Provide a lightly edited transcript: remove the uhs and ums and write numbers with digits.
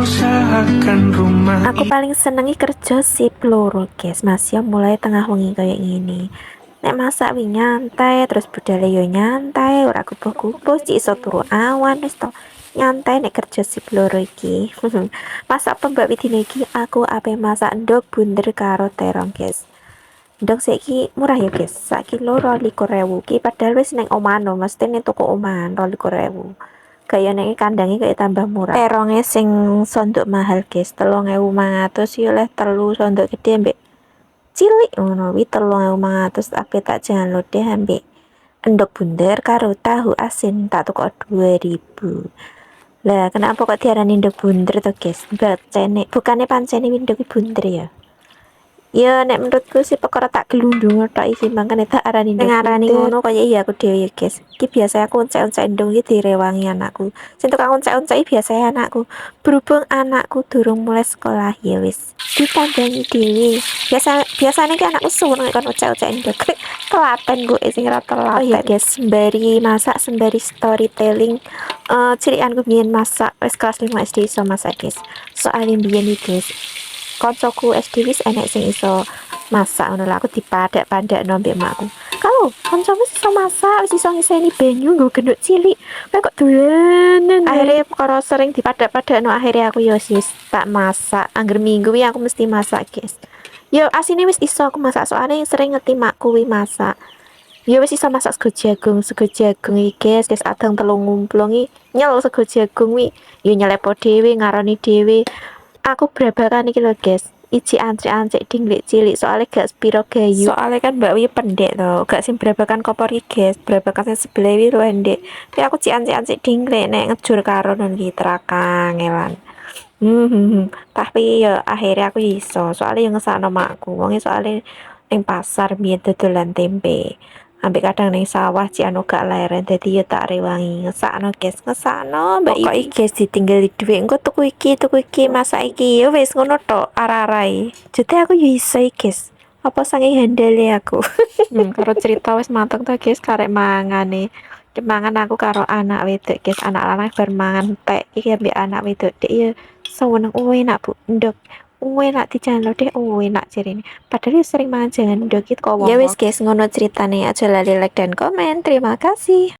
usahakan rumah. Aku paling senengi kerja sip loro guys, masih mulai tengah wengi kayak gini. Nek masak wi nyantai, terus budale yo nyantai, ora kupuh-kupuh, cik iso turu awan wis to. Nyantai nek kerja sip loro iki. Masak pembak widine iki aku ape masak ndok bunder karo terong guys. Ndok saiki murah ya guys, sak kilo 22.000 ki padahal wis neng omahan lho, mesti ning toko omahan 22.000. Kayak nek kandangi kayak tambah murah. Terongnya sing sondok mahal guys, 3.500 ya oleh telu sondok gede ambek cilik ngono wi 3.500 tapi tak jangan lo deh ambek endok bunder karo tahu asin tak tukok 2.000. Lah kenapa kok diarani endok bunder to guys? Bacene bukannya pancene endok bunder ya. Ya nek menurutku sih perkara tak gelundung tok iki mangkane tak arani ndok. Ngarani ngono kaya iya aku dhewe ya guys. Iki biasa aku oncek-oncek ndong iki direwangi anakku. Sing tukang oncek-oncek biasa anakku. Berhubung anakku durung mulai sekolah ya wis ditandangi dhewe. Biasanya kan anakku suwun nek kon oncek-oncek ndok. Telaten gue sing ora telaten. Oh iya guys, sembari masak sembari storytelling cilikanku biyen masak wis kelas 5 SD iso masak guys. Soalnya biyen iki guys koncoku SD wis enek sing iso masak ngono lah aku dipadak-padak nombek makku. Kalau koncomu iso masak, wis iso ngiseni banyu nggo genduk cilik. Kayak kok dolanan. Akhirnya perkara sering dipadak-padak no akhirnya aku yo wis tak masak. Angger minggu wi aku mesti masak, guys. Yo asine wis iso aku masak soalnya sering ngerti makku wi masak. Yo wis iso masak sego jagung iki guys adang telung ngumplung nyel sego jagung wi. Yo nyelepo dhewe ngarani dhewe. Aku brabakan iki lho guys, iji ancik-ancik dinglik cilik soalnya gak sepiro gayu. Soalnya kan mbak wi pendek to, gak sing brabakan kopor iki guys, brabakan sing sebelah wi pendek. Tapi aku ci ancik-ancik dinglik nek ngejur karo non iki terakangelan. Tapi ya akhirnya aku iso, soalnya yang ngesakno makku, wonge soalnya ning pasar biyen dodolan tempe. Ambek kadang ning sawah anu gak leren dadi ya tak rewangi ngesakno guys mbak iki guys ditinggali dhuwit engko tuku iki masak iki ya wis ngono tok ara-arai jute aku yo iso guys apa sange handale aku. Karo cerita wis mateng to guys karek mangane mangan aku karo anak wedok guys anak lanang bar mangan tek iki ambek anak wedok dek ya seneng enak bu ndok enak dijaluk deh enak jarine padahal sering mangan jangan ndok kok ya wis guys ngono ceritane aja lali like dan komen terima kasih.